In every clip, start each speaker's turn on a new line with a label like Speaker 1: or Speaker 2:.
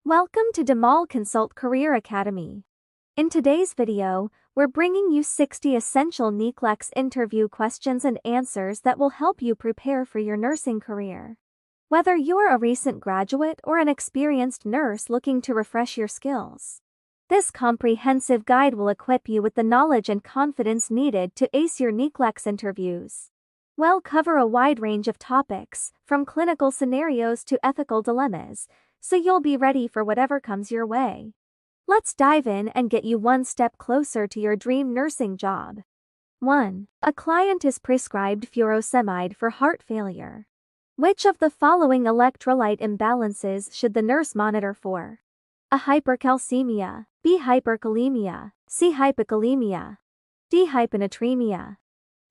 Speaker 1: Welcome to Demal Consult Career Academy. In today's video, we're bringing you 60 essential NCLEX interview questions and answers that will help you prepare for your nursing career. Whether you're a recent graduate or an experienced nurse looking to refresh your skills, this comprehensive guide will equip you with the knowledge and confidence needed to ace your NCLEX interviews. We'll cover a wide range of topics, from clinical scenarios to ethical dilemmas, so you'll be ready for whatever comes your way. Let's dive in and get you one step closer to your dream nursing job. 1. A client is prescribed furosemide for heart failure. Which of the following electrolyte imbalances should the nurse monitor for? A. Hypercalcemia, B. Hyperkalemia, C. Hypokalemia, D. Hyponatremia.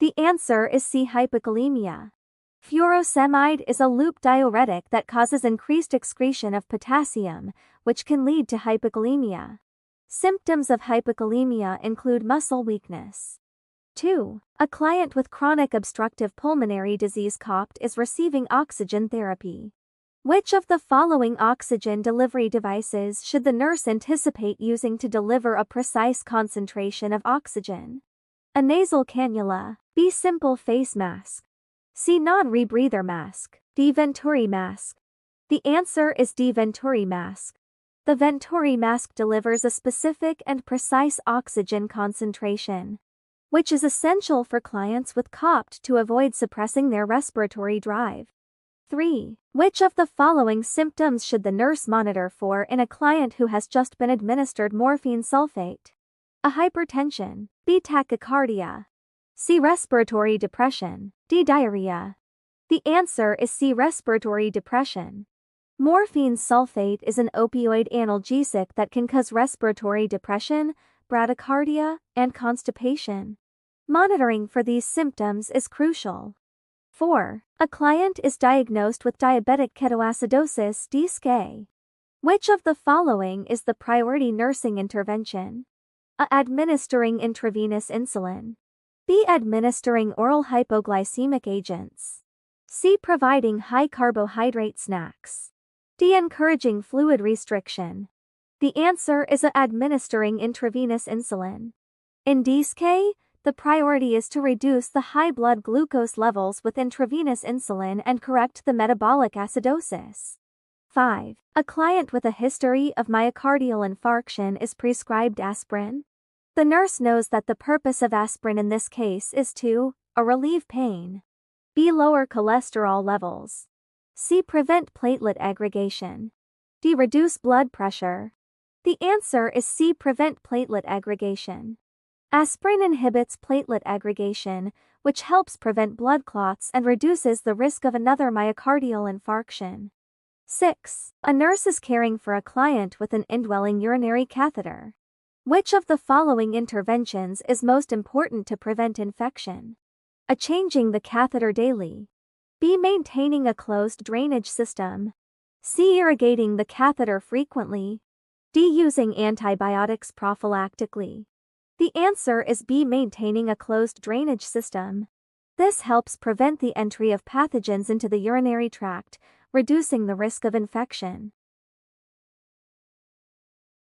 Speaker 1: The answer is C. Hypokalemia. Furosemide is a loop diuretic that causes increased excretion of potassium, which can lead to hypokalemia. Symptoms of hypokalemia include muscle weakness. 2. A client with chronic obstructive pulmonary disease (COPD) is receiving oxygen therapy. Which of the following oxygen delivery devices should the nurse anticipate using to deliver a precise concentration of oxygen? A nasal cannula, B. Simple face mask, C. Non-rebreather mask, D. Venturi mask. The answer is D. Venturi mask. The Venturi mask delivers a specific and precise oxygen concentration, which is essential for clients with COPD to avoid suppressing their respiratory drive. 3. Which of the following symptoms should the nurse monitor for in a client who has just been administered morphine sulfate? A. Hypertension, B. Tachycardia, C. Respiratory depression, D. Diarrhea. The answer is C. Respiratory depression. Morphine sulfate is an opioid analgesic that can cause respiratory depression, bradycardia, and constipation. Monitoring for these symptoms is crucial. 4. A client is diagnosed with diabetic ketoacidosis (DSK). Which of the following is the priority nursing intervention? A. Administering intravenous insulin, B. Administering oral hypoglycemic agents, C. Providing high carbohydrate snacks, D. Encouraging fluid restriction. The answer is A. Administering intravenous insulin. In DSK, the priority is to reduce the high blood glucose levels with intravenous insulin and correct the metabolic acidosis. 5. A client with a history of myocardial infarction is prescribed aspirin. The nurse knows that the purpose of aspirin in this case is to A. Relieve pain, B. Lower cholesterol levels, C. Prevent platelet aggregation, D. Reduce blood pressure. The answer is C. Prevent platelet aggregation. Aspirin inhibits platelet aggregation, which helps prevent blood clots and reduces the risk of another myocardial infarction. 6. A nurse is caring for a client with an indwelling urinary catheter. Which of the following interventions is most important to prevent infection? A. Changing the catheter daily, B. Maintaining a closed drainage system, C. Irrigating the catheter frequently, D. Using antibiotics prophylactically. The answer is B. Maintaining a closed drainage system. This helps prevent the entry of pathogens into the urinary tract, reducing the risk of infection.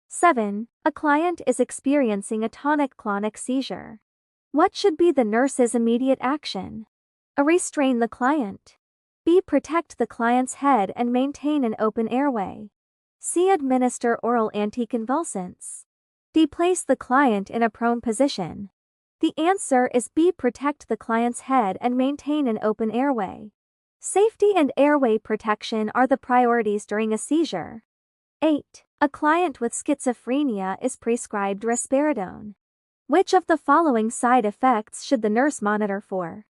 Speaker 1: 7. A client is experiencing a tonic-clonic seizure. What should be the nurse's immediate action? A. Restrain the client, B. Protect the client's head and maintain an open airway, C. Administer oral anticonvulsants, D. Place the client in a prone position. The answer is B. Protect the client's head and maintain an open airway. Safety and airway protection are the priorities during a seizure. 8. A client with schizophrenia is prescribed risperidone. Which of the following side effects should the nurse monitor for?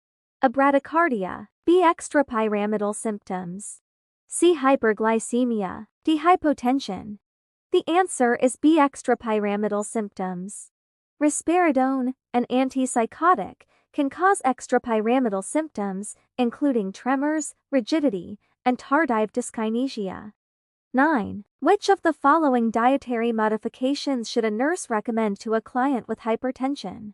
Speaker 1: A. Bradycardia, B. Extrapyramidal symptoms, C. Hyperglycemia, D. Hypotension. The answer is B. Extrapyramidal symptoms. Risperidone, an antipsychotic, can cause extrapyramidal symptoms, including tremors, rigidity, and tardive dyskinesia. 9. Which of the following dietary modifications should a nurse recommend to a client with hypertension?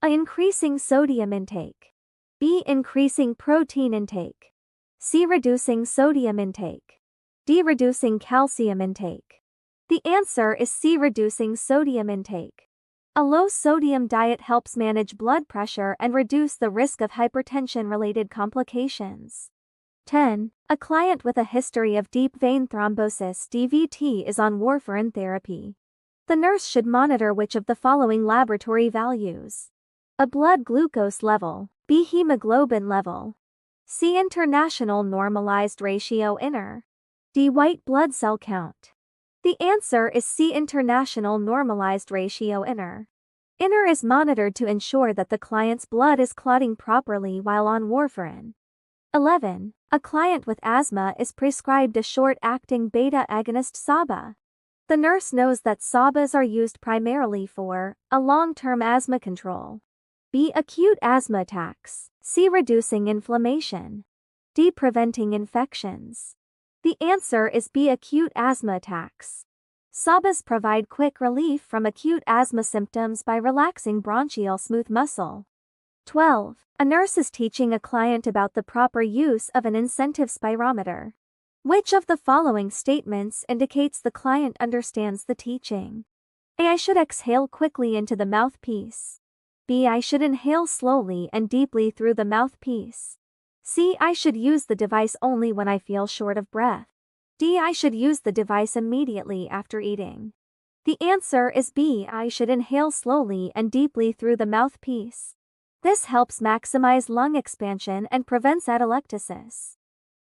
Speaker 1: A. Increasing sodium intake, B. Increasing protein intake, C. Reducing sodium intake, D. Reducing calcium intake. The answer is C. Reducing sodium intake. A low-sodium diet helps manage blood pressure and reduce the risk of hypertension-related complications. 10. A client with a history of deep vein thrombosis (DVT) is on warfarin therapy. The nurse should monitor which of the following laboratory values: A. Blood glucose level, B. Hemoglobin level, C. International normalized ratio INR, D. White blood cell count. The answer is C. International normalized ratio INR. INR is monitored to ensure that the client's blood is clotting properly while on warfarin. 11. A client with asthma is prescribed a short-acting beta agonist SABA. The nurse knows that SABAs are used primarily for A. Long-term asthma control, B. Acute asthma attacks, C. Reducing inflammation, D. Preventing infections. The answer is B. Acute asthma attacks. SABAs provide quick relief from acute asthma symptoms by relaxing bronchial smooth muscle. 12. A nurse is teaching a client about the proper use of an incentive spirometer. Which of the following statements indicates the client understands the teaching? A. I should exhale quickly into the mouthpiece. B. I should inhale slowly and deeply through the mouthpiece. C. I should use the device only when I feel short of breath. D. I should use the device immediately after eating. The answer is B. I should inhale slowly and deeply through the mouthpiece. This helps maximize lung expansion and prevents atelectasis.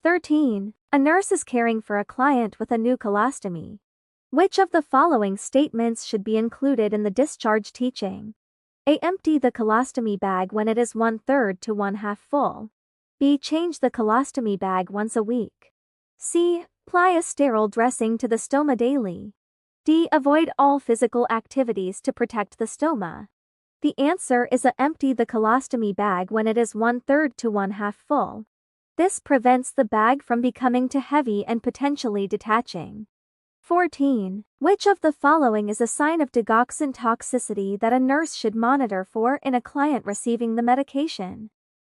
Speaker 1: 13. A nurse is caring for a client with a new colostomy. Which of the following statements should be included in the discharge teaching? A. Empty the colostomy bag when it is 1/3 to 1/2 full. B. Change the colostomy bag once a week. C. Apply a sterile dressing to the stoma daily. D. Avoid all physical activities to protect the stoma. The answer is A. Empty the colostomy bag when it is 1/3 to 1/2 full. This prevents the bag from becoming too heavy and potentially detaching. 14. Which of the following is a sign of digoxin toxicity that a nurse should monitor for in a client receiving the medication?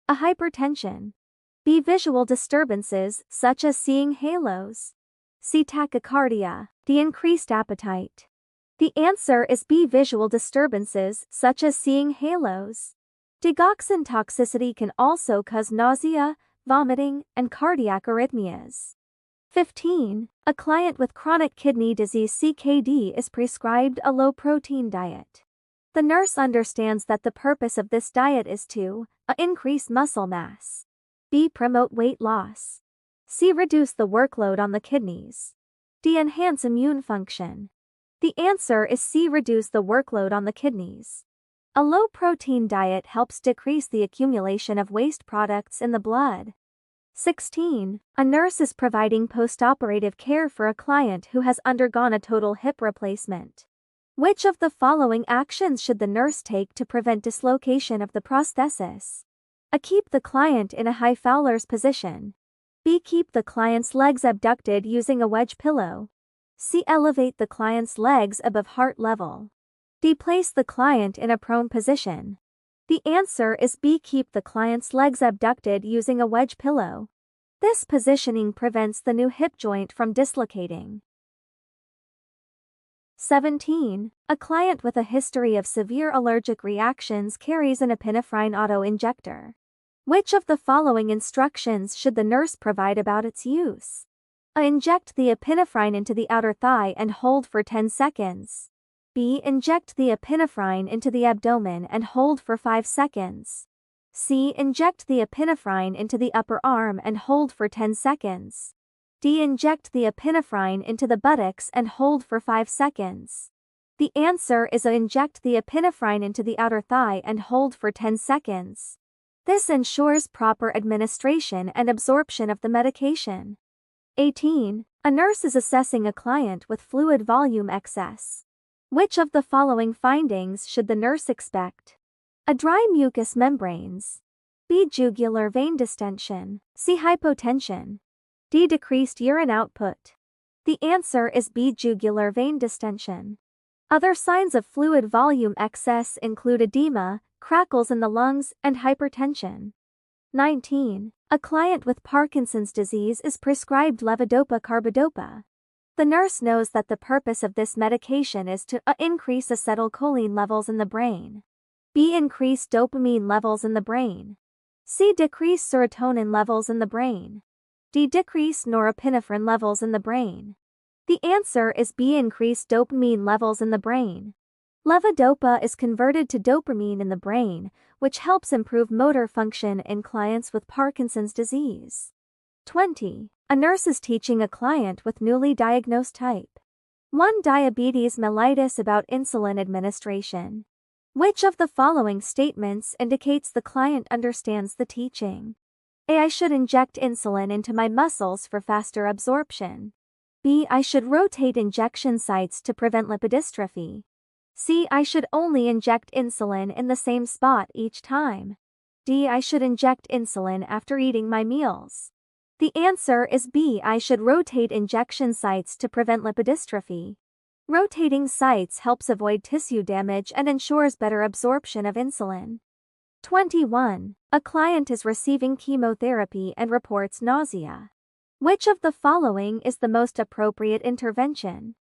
Speaker 1: A. Hypertension. B. Visual disturbances, such as seeing halos. C. Tachycardia. D. Increased appetite. The answer is B. Visual disturbances, such as seeing halos. Digoxin toxicity can also cause nausea, vomiting, and cardiac arrhythmias. 15. A client with chronic kidney disease (CKD) is prescribed a low-protein diet. The nurse understands that the purpose of this diet is to A. Increase muscle mass, B. Promote weight loss, C. Reduce the workload on the kidneys, D. Enhance immune function. The answer is C. Reduce the workload on the kidneys. A low-protein diet helps decrease the accumulation of waste products in the blood. 16. A nurse is providing postoperative care for a client who has undergone a total hip replacement. Which of the following actions should the nurse take to prevent dislocation of the prosthesis? A. Keep the client in a high Fowler's position. B. Keep the client's legs abducted using a wedge pillow. C. Elevate the client's legs above heart level. D. Place the client in a prone position. The answer is B. Keep the client's legs abducted using a wedge pillow. This positioning prevents the new hip joint from dislocating. 17. A client with a history of severe allergic reactions carries an epinephrine auto-injector. Which of the following instructions should the nurse provide about its use? A. Inject the epinephrine into the outer thigh and hold for 10 seconds. B. Inject the epinephrine into the abdomen and hold for 5 seconds. C. Inject the epinephrine into the upper arm and hold for 10 seconds. D. Inject the epinephrine into the buttocks and hold for 5 seconds. The answer is A. Inject the epinephrine into the outer thigh and hold for 10 seconds. This ensures proper administration and absorption of the medication. 18. A nurse is assessing a client with fluid volume excess. Which of the following findings should the nurse expect? A. Dry mucous membranes. B. Jugular vein distension. C. Hypotension. D. Decreased urine output. The answer is B. Jugular vein distension. Other signs of fluid volume excess include edema, crackles in the lungs, and hypertension. 19. A client with Parkinson's disease is prescribed levodopa carbidopa. The nurse knows that the purpose of this medication is to A. Increase acetylcholine levels in the brain. B. Increase dopamine levels in the brain. C. Decrease serotonin levels in the brain. D. Decrease norepinephrine levels in the brain. The answer is B. Increase dopamine levels in the brain. Levodopa is converted to dopamine in the brain, which helps improve motor function in clients with Parkinson's disease. 20. A nurse is teaching a client with newly diagnosed type 1 diabetes mellitus about insulin administration. Which of the following statements indicates the client understands the teaching? A. I should inject insulin into my muscles for faster absorption. B. I should rotate injection sites to prevent lipodystrophy. C. I should only inject insulin in the same spot each time. D. I should inject insulin after eating my meals. The answer is B. I should rotate injection sites to prevent lipodystrophy. Rotating sites helps avoid tissue damage and ensures better absorption of insulin. 21. A client is receiving chemotherapy and reports nausea. Which of the following is the most appropriate intervention?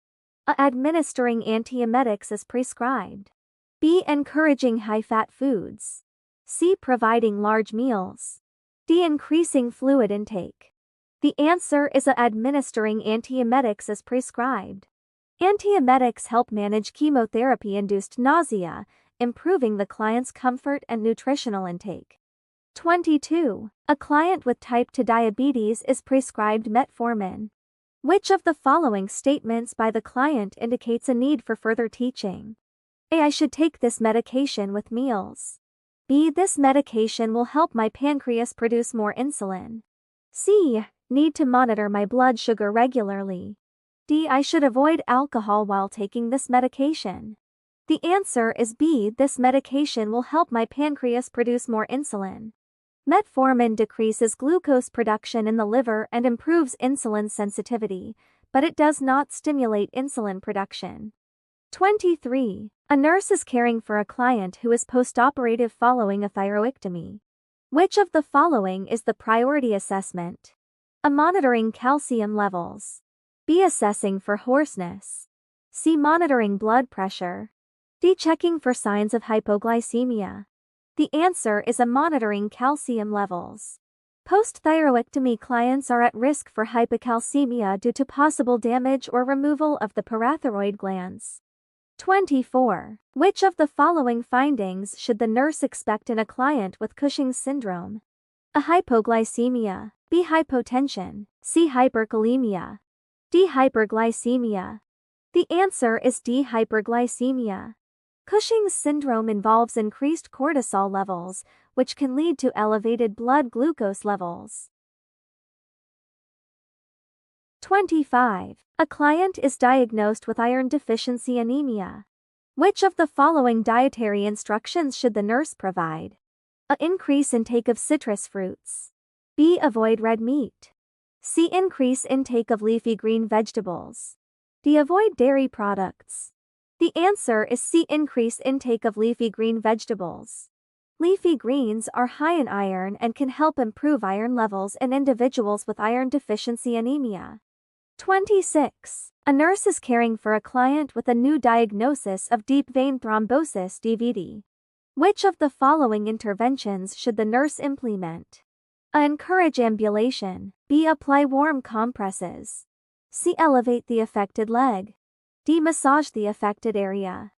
Speaker 1: A. Administering antiemetics as prescribed. B. Encouraging high-fat foods. C. Providing large meals. D. Increasing fluid intake. The answer is A. Administering antiemetics as prescribed. Antiemetics help manage chemotherapy-induced nausea, improving the client's comfort and nutritional intake. 22. A client with type 2 diabetes is prescribed metformin. Which of the following statements by the client indicates a need for further teaching? A. I should take this medication with meals. B. This medication will help my pancreas produce more insulin. C. Need to monitor my blood sugar regularly. D. I should avoid alcohol while taking this medication. The answer is B. This medication will help my pancreas produce more insulin. Metformin decreases glucose production in the liver and improves insulin sensitivity, but it does not stimulate insulin production. 23. A nurse is caring for a client who is postoperative following a thyroidectomy. Which of the following is the priority assessment? A. Monitoring calcium levels. B. Assessing for hoarseness. C. Monitoring blood pressure. D. Checking for signs of hypoglycemia. The answer is A. Monitoring calcium levels. Post-thyroidectomy clients are at risk for hypocalcemia due to possible damage or removal of the parathyroid glands. 24. Which of the following findings should the nurse expect in a client with Cushing's syndrome? A. Hypoglycemia. B. Hypotension. C. Hyperkalemia. D. Hyperglycemia. The answer is D. Hyperglycemia. Cushing's syndrome involves increased cortisol levels, which can lead to elevated blood glucose levels. 25. A client is diagnosed with iron deficiency anemia. Which of the following dietary instructions should the nurse provide? A. Increase intake of citrus fruits. B. Avoid red meat. C. Increase intake of leafy green vegetables. D. Avoid dairy products. The answer is C. Increase intake of leafy green vegetables. Leafy greens are high in iron and can help improve iron levels in individuals with iron deficiency anemia. 26. A nurse is caring for a client with a new diagnosis of deep vein thrombosis (DVT). Which of the following interventions should the nurse implement? A. Encourage ambulation. B. Apply warm compresses. C. Elevate the affected leg. D. Massage the affected area.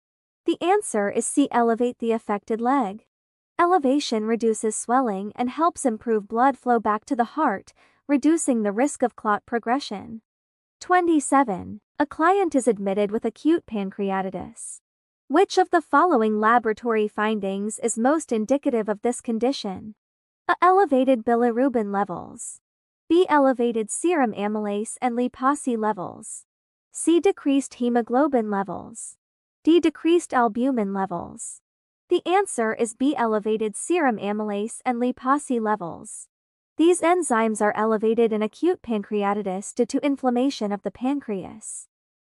Speaker 1: The answer is C. Elevate the affected leg. Elevation reduces swelling and helps improve blood flow back to the heart, reducing the risk of clot progression. 27. A client is admitted with acute pancreatitis. Which of the following laboratory findings is most indicative of this condition? A. Elevated bilirubin levels. B. Elevated serum amylase and liposi levels. C. Decreased hemoglobin levels. D. Decreased albumin levels. The answer is B. Elevated serum amylase and liposi levels. These enzymes are elevated in acute pancreatitis due to inflammation of the pancreas.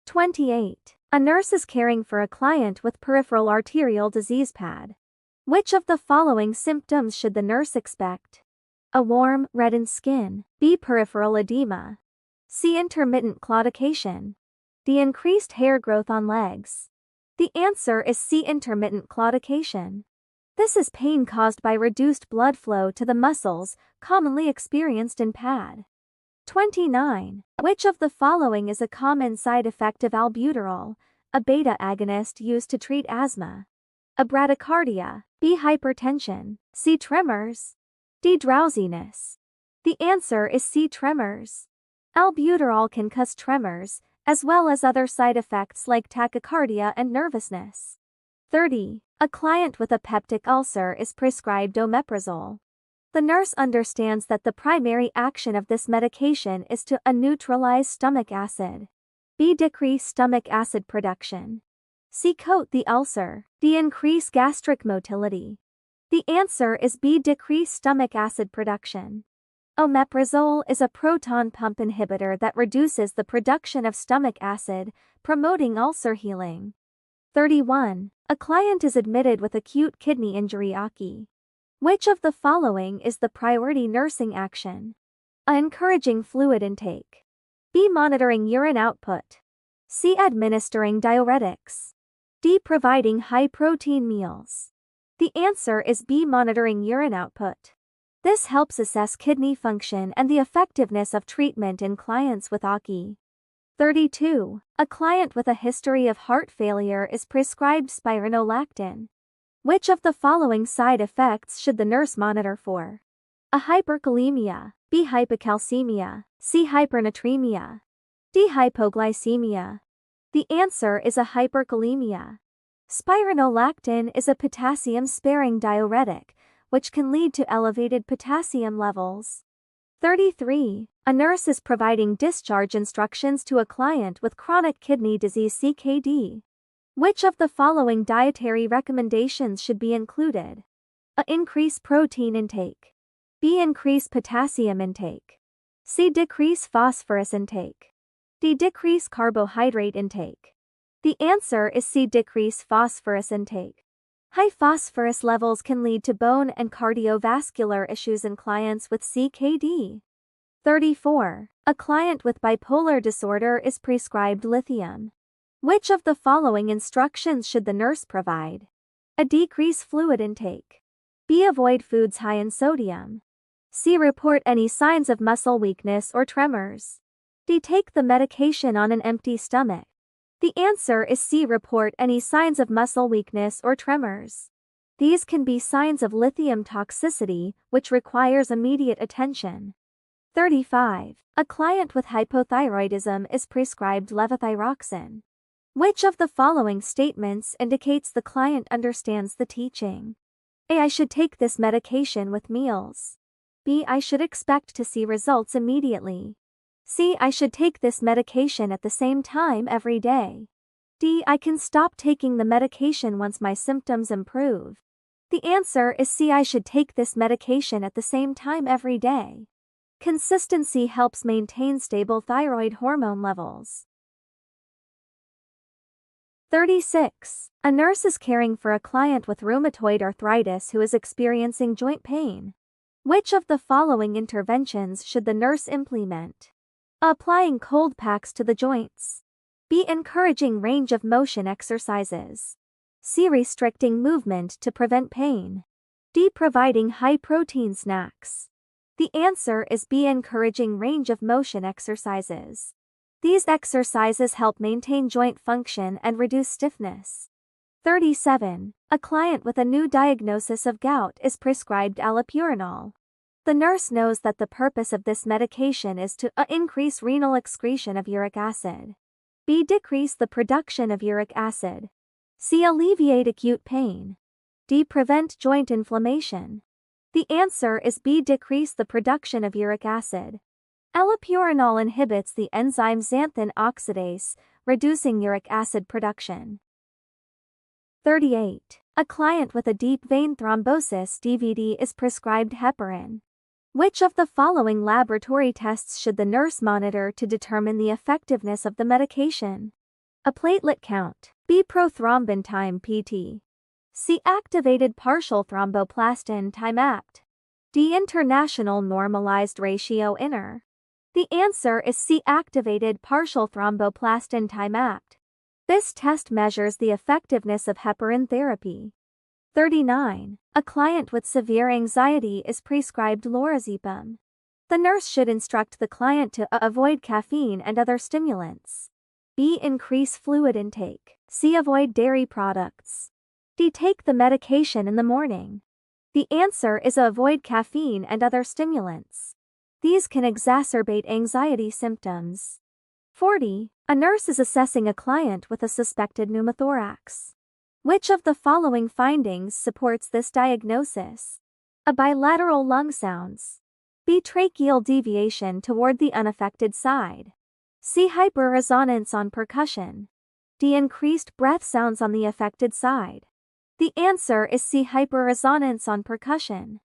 Speaker 1: 28. A nurse is caring for a client with peripheral arterial disease (PAD). Which of the following symptoms should the nurse expect? A. Warm, reddened skin. B. Peripheral edema. C. Intermittent claudication. D. Increased hair growth on legs. The answer is C. Intermittent claudication. This is pain caused by reduced blood flow to the muscles, commonly experienced in PAD. 29. Which of the following is a common side effect of albuterol, a beta agonist used to treat asthma? A. Bradycardia. B. Hypertension. C. Tremors. D. Drowsiness. The answer is C. Tremors. Albuterol can cause tremors, as well as other side effects like tachycardia and nervousness. 30. A client with a peptic ulcer is prescribed omeprazole. The nurse understands that the primary action of this medication is to neutralize stomach acid. B. Decrease stomach acid production. C. Coat the ulcer. D. Increase gastric motility. The answer is B. Decrease stomach acid production. Omeprazole is a proton pump inhibitor that reduces the production of stomach acid, promoting ulcer healing. 31. A client is admitted with acute kidney injury (AKI). Which of the following is the priority nursing action? A. Encouraging fluid intake. B. Monitoring urine output. C. Administering diuretics. D. Providing high-protein meals. The answer is B. Monitoring urine output. This helps assess kidney function and the effectiveness of treatment in clients with AKI. 32. A client with a history of heart failure is prescribed spironolactone. Which of the following side effects should the nurse monitor for? A. Hyperkalemia. B. Hypocalcemia. C. Hypernatremia. D. Hypoglycemia. The answer is a hyperkalemia. Spironolactone is a potassium-sparing diuretic, which can lead to elevated potassium levels. 33. A nurse is providing discharge instructions to a client with chronic kidney disease (CKD). Which of the following dietary recommendations should be included? A. Increase protein intake. B. Increase potassium intake. C. Decrease phosphorus intake. D. Decrease carbohydrate intake. The answer is C. Decrease phosphorus intake. High phosphorus levels can lead to bone and cardiovascular issues in clients with CKD. 34. A client with bipolar disorder is prescribed lithium. Which of the following instructions should the nurse provide? A. Decrease fluid intake. B. Avoid foods high in sodium. C. Report any signs of muscle weakness or tremors. D. Take the medication on an empty stomach. The answer is C. Report any signs of muscle weakness or tremors. These can be signs of lithium toxicity, which requires immediate attention. 35. A client with hypothyroidism is prescribed levothyroxine. Which of the following statements indicates the client understands the teaching? A. I should take this medication with meals. B. I should expect to see results immediately. C. I should take this medication at the same time every day. D. I can stop taking the medication once my symptoms improve. The answer is C. I should take this medication at the same time every day. Consistency helps maintain stable thyroid hormone levels. 36. A nurse is caring for a client with rheumatoid arthritis who is experiencing joint pain. Which of the following interventions should the nurse implement? A. Applying cold packs to the joints. B. Encouraging range of motion exercises. C. Restricting movement to prevent pain. D. Providing high-protein snacks. The answer is B. Encouraging range of motion exercises. These exercises help maintain joint function and reduce stiffness. 37. A client with a new diagnosis of gout is prescribed allopurinol. The nurse knows that the purpose of this medication is to A. Increase renal excretion of uric acid. B. Decrease the production of uric acid. C. Alleviate acute pain. D. Prevent joint inflammation. The answer is B. Decrease the production of uric acid. Allopurinol inhibits the enzyme xanthan oxidase, reducing uric acid production. 38. A client with a deep vein thrombosis (DVT) is prescribed heparin. Which of the following laboratory tests should the nurse monitor to determine the effectiveness of the medication? A. Platelet count. B. Prothrombin time (PT). C. Activated partial thromboplastin time (APT). D. International normalized ratio (INR). The answer is C. Activated partial thromboplastin time act. This test measures the effectiveness of heparin therapy. 39. A client with severe anxiety is prescribed lorazepam. The nurse should instruct the client to avoid caffeine and other stimulants. B. Increase fluid intake. C. Avoid dairy products. D. Take the medication in the morning. The answer is avoid caffeine and other stimulants. These can exacerbate anxiety symptoms. 40. A nurse is assessing a client with a suspected pneumothorax. Which of the following findings supports this diagnosis? A. Bilateral lung sounds. B. Tracheal deviation toward the unaffected side. C. Hyperresonance on percussion. D. Increased breath sounds on the affected side. The answer is C. Hyperresonance on percussion.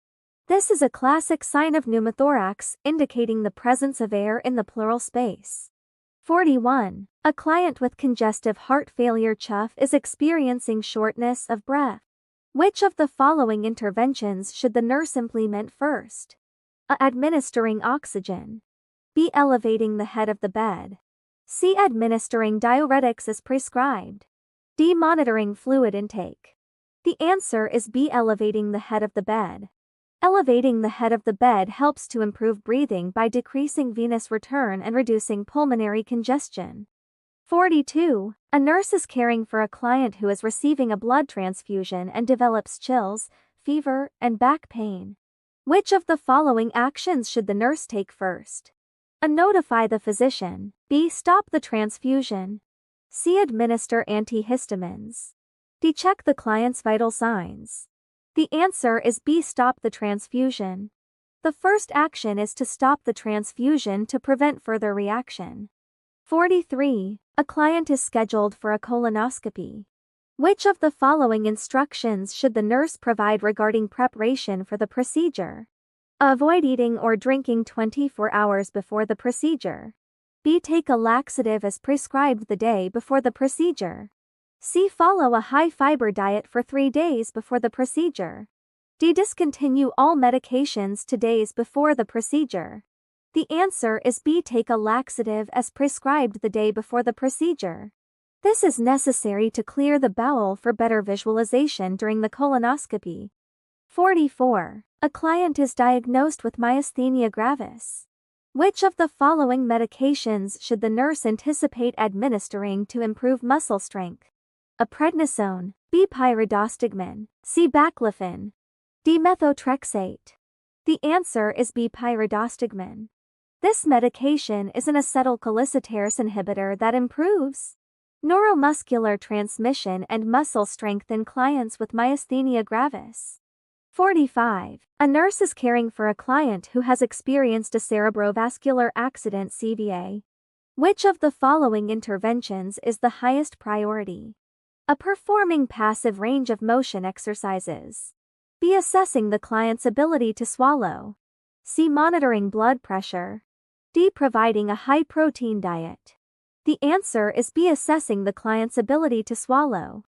Speaker 1: This is a classic sign of pneumothorax, indicating the presence of air in the pleural space. 41. A client with congestive heart failure (CHF) is experiencing shortness of breath. Which of the following interventions should the nurse implement first? A. Administering oxygen. B. Elevating the head of the bed. C. Administering diuretics as prescribed. D. Monitoring fluid intake. The answer is B. Elevating the head of the bed. Elevating the head of the bed helps to improve breathing by decreasing venous return and reducing pulmonary congestion. 42. A nurse is caring for a client who is receiving a blood transfusion and develops chills, fever, and back pain. Which of the following actions should the nurse take first? A. Notify the physician. B. Stop the transfusion. C. Administer antihistamines. D. Check the client's vital signs. The answer is B. Stop the transfusion. The first action is to stop the transfusion to prevent further reaction. 43. A client is scheduled for a colonoscopy. Which of the following instructions should the nurse provide regarding preparation for the procedure? A. Avoid eating or drinking 24 hours before the procedure. B. Take a laxative as prescribed the day before the procedure. C. Follow a high-fiber diet for 3 days before the procedure. D. Discontinue all medications 2 days before the procedure. The answer is B. Take a laxative as prescribed the day before the procedure. This is necessary to clear the bowel for better visualization during the colonoscopy. 44. A client is diagnosed with myasthenia gravis. Which of the following medications should the nurse anticipate administering to improve muscle strength? A. Prednisone. B. Pyridostigmine. C. Baclofen. D. Methotrexate. The answer is B. Pyridostigmine. This medication is an acetylcholinesterase inhibitor that improves neuromuscular transmission and muscle strength in clients with myasthenia gravis. 45. A nurse is caring for a client who has experienced a cerebrovascular accident (CVA). Which of the following interventions is the highest priority? A. Performing passive range of motion exercises. B. Assessing the client's ability to swallow. C. Monitoring blood pressure. D. Providing a high-protein diet. The answer is B. Assessing the client's ability to swallow.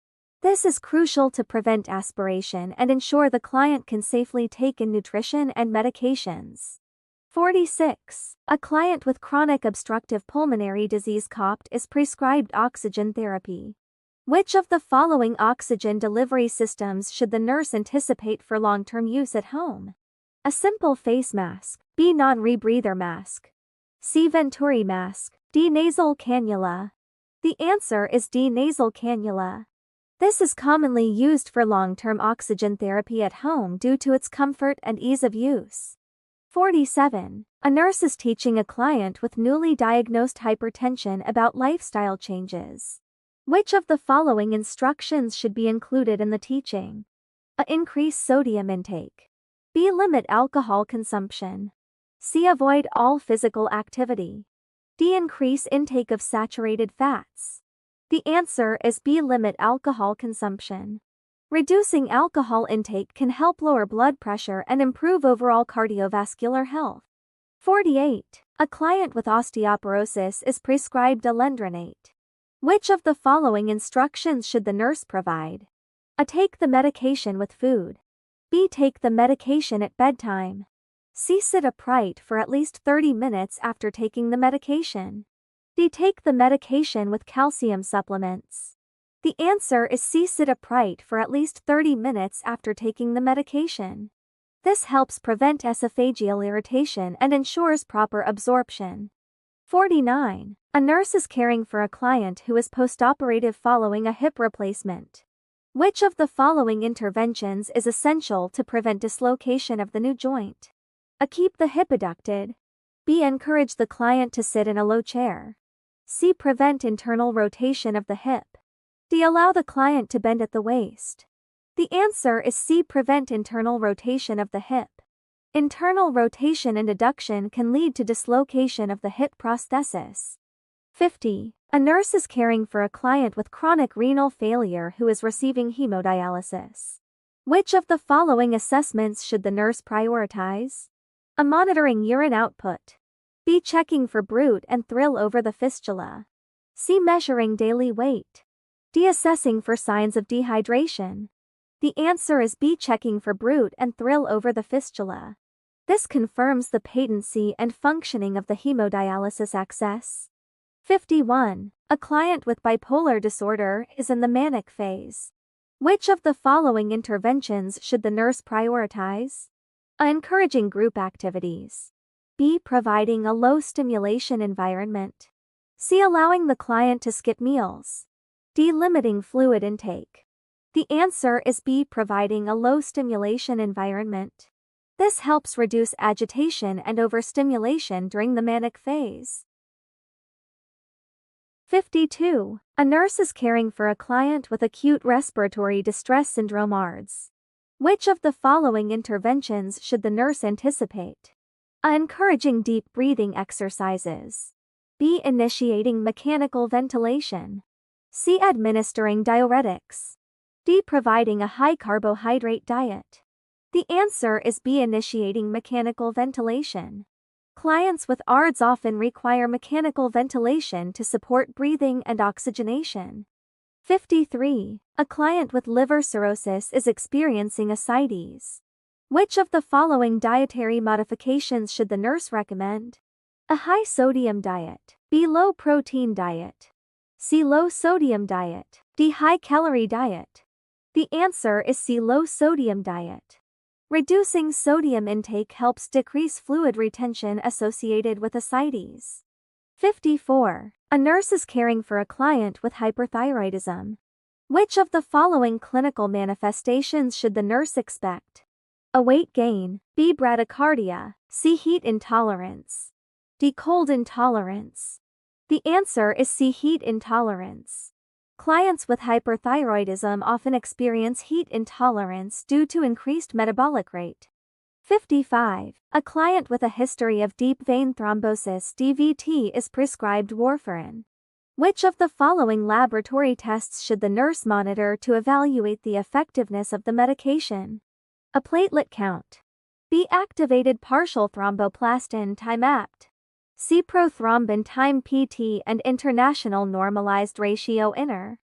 Speaker 1: This is crucial to prevent aspiration and ensure the client can safely take in nutrition and medications. 46. A client with chronic obstructive pulmonary disease (COPD) is prescribed oxygen therapy. Which of the following oxygen delivery systems should the nurse anticipate for long-term use at home? A. Simple face mask. B. Non-rebreather mask. C. Venturi mask. D. Nasal cannula. The answer is D. Nasal cannula. This is commonly used for long-term oxygen therapy at home due to its comfort and ease of use. 47. A nurse is teaching a client with newly diagnosed hypertension about lifestyle changes. Which of the following instructions should be included in the teaching? A. Increase sodium intake. B. Limit alcohol consumption. C. Avoid all physical activity. D. Increase intake of saturated fats. The answer is B. Limit alcohol consumption. Reducing alcohol intake can help lower blood pressure and improve overall cardiovascular health. 48. A client with osteoporosis is prescribed alendronate. Which of the following instructions should the nurse provide? A. Take the medication with food. B. Take the medication at bedtime. C. Sit upright for at least 30 minutes after taking the medication. D. Take the medication with calcium supplements. The answer is C. Sit upright for at least 30 minutes after taking the medication. This helps prevent esophageal irritation and ensures proper absorption. 49. A nurse is caring for a client who is postoperative following a hip replacement. Which of the following interventions is essential to prevent dislocation of the new joint? A. Keep the hip adducted. B. Encourage the client to sit in a low chair. C. Prevent internal rotation of the hip. D. Allow the client to bend at the waist. The answer is C. Prevent internal rotation of the hip. Internal rotation and adduction can lead to dislocation of the hip prosthesis. 50. A nurse is caring for a client with chronic renal failure who is receiving hemodialysis. Which of the following assessments should the nurse prioritize? A. Monitoring urine output. B. Checking for bruit and thrill over the fistula. C. Measuring daily weight. D. Assessing for signs of dehydration. The answer is B. Checking for bruit and thrill over the fistula. This confirms the patency and functioning of the hemodialysis access. 51. A client with bipolar disorder is in the manic phase. Which of the following interventions should the nurse prioritize? A. Encouraging group activities. B. Providing a low stimulation environment. C. Allowing the client to skip meals. D. Limiting fluid intake. The answer is B. Providing a low stimulation environment. This helps reduce agitation and overstimulation during the manic phase. 52. A nurse is caring for a client with acute respiratory distress syndrome (ARDS). Which of the following interventions should the nurse anticipate? A. Encouraging deep breathing exercises. B. Initiating mechanical ventilation. C. Administering diuretics. D. Providing a high-carbohydrate diet. The answer is B. Initiating mechanical ventilation. Clients with ARDS often require mechanical ventilation to support breathing and oxygenation. 53. A client with liver cirrhosis is experiencing ascites. Which of the following dietary modifications should the nurse recommend? A. High-sodium diet. B. Low-protein diet. C. Low-sodium diet. D. High-calorie diet. The answer is C. Low-sodium diet. Reducing sodium intake helps decrease fluid retention associated with ascites. 54. A nurse is caring for a client with hyperthyroidism. Which of the following clinical manifestations should the nurse expect? A. Weight gain. B. Bradycardia. C. Heat intolerance. D. Cold intolerance. The answer is C. Heat intolerance. Clients with hyperthyroidism often experience heat intolerance due to increased metabolic rate. 55. A client with a history of deep vein thrombosis (DVT) is prescribed warfarin. Which of the following laboratory tests should the nurse monitor to evaluate the effectiveness of the medication? A. Platelet count. B. Activated partial thromboplastin time (APT). C. Prothrombin time (PT) and international normalized ratio (INR).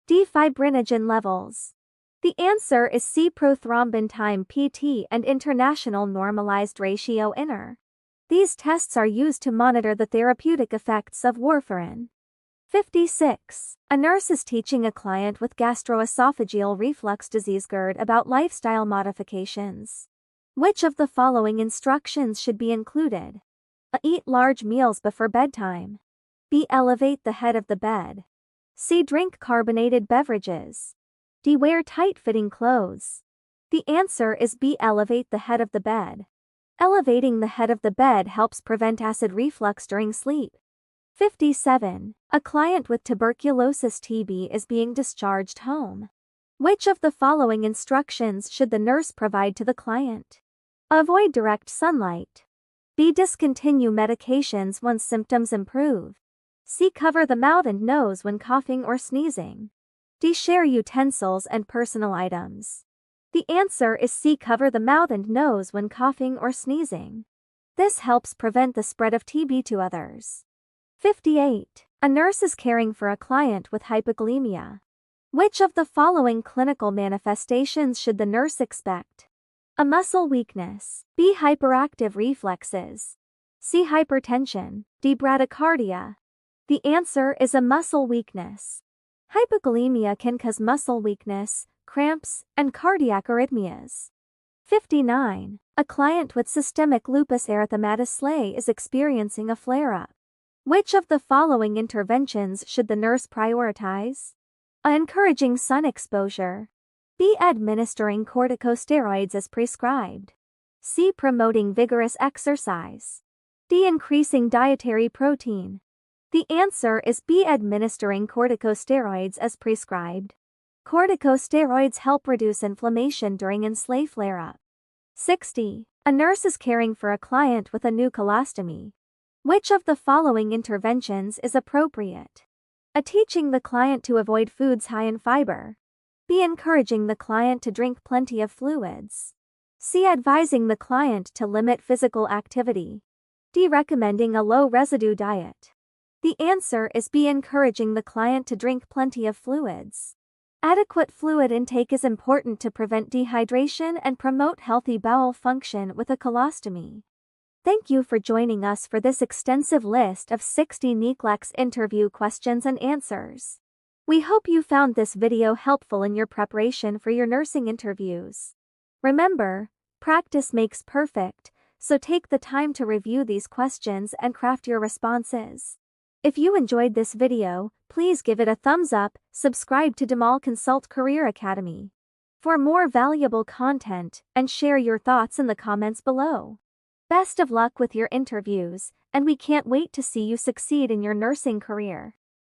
Speaker 1: D. Fibrinogen levels. The answer is C. Prothrombin time (PT) and international normalized ratio (INR). These tests are used to monitor the therapeutic effects of warfarin. 56. A nurse is teaching a client with gastroesophageal reflux disease (GERD) about lifestyle modifications. Which of the following instructions should be included? A. Eat large meals before bedtime. B. Elevate the head of the bed. C. Drink carbonated beverages. D. Wear tight-fitting clothes. The answer is B. Elevate the head of the bed. Elevating the head of the bed helps prevent acid reflux during sleep. 57. A client with tuberculosis (TB) is being discharged home. Which of the following instructions should the nurse provide to the client? Avoid direct sunlight. B. Discontinue medications once symptoms improve. C. Cover the mouth and nose when coughing or sneezing. D. Share utensils and personal items. The answer is C. Cover the mouth and nose when coughing or sneezing. This helps prevent the spread of TB to others. 58. A nurse is caring for a client with hypokalemia. Which of the following clinical manifestations should the nurse expect? A. Muscle weakness. B. Hyperactive reflexes. C. Hypertension. D. Bradycardia. The answer is a muscle weakness. Hypokalemia can cause muscle weakness, cramps, and cardiac arrhythmias. 59. A client with systemic lupus erythematosus is experiencing a flare-up. Which of the following interventions should the nurse prioritize? A. Encouraging sun exposure. B. Administering corticosteroids as prescribed. C. Promoting vigorous exercise. D. Increasing dietary protein. The answer is B. Administering corticosteroids as prescribed. Corticosteroids help reduce inflammation during NCLEX flare-up. 60. A nurse is caring for a client with a new colostomy. Which of the following interventions is appropriate? A. Teaching the client to avoid foods high in fiber. B. Encouraging the client to drink plenty of fluids. C. Advising the client to limit physical activity. D. Recommending a low-residue diet. The answer is B. Encouraging the client to drink plenty of fluids. Adequate fluid intake is important to prevent dehydration and promote healthy bowel function with a colostomy. Thank you for joining us for this extensive list of 60 NCLEX interview questions and answers. We hope you found this video helpful in your preparation for your nursing interviews. Remember, practice makes perfect, so take the time to review these questions and craft your responses. If you enjoyed this video, please give it a thumbs up, subscribe to Demal Consult Career Academy for more valuable content, and share your thoughts in the comments below. Best of luck with your interviews, and we can't wait to see you succeed in your nursing career.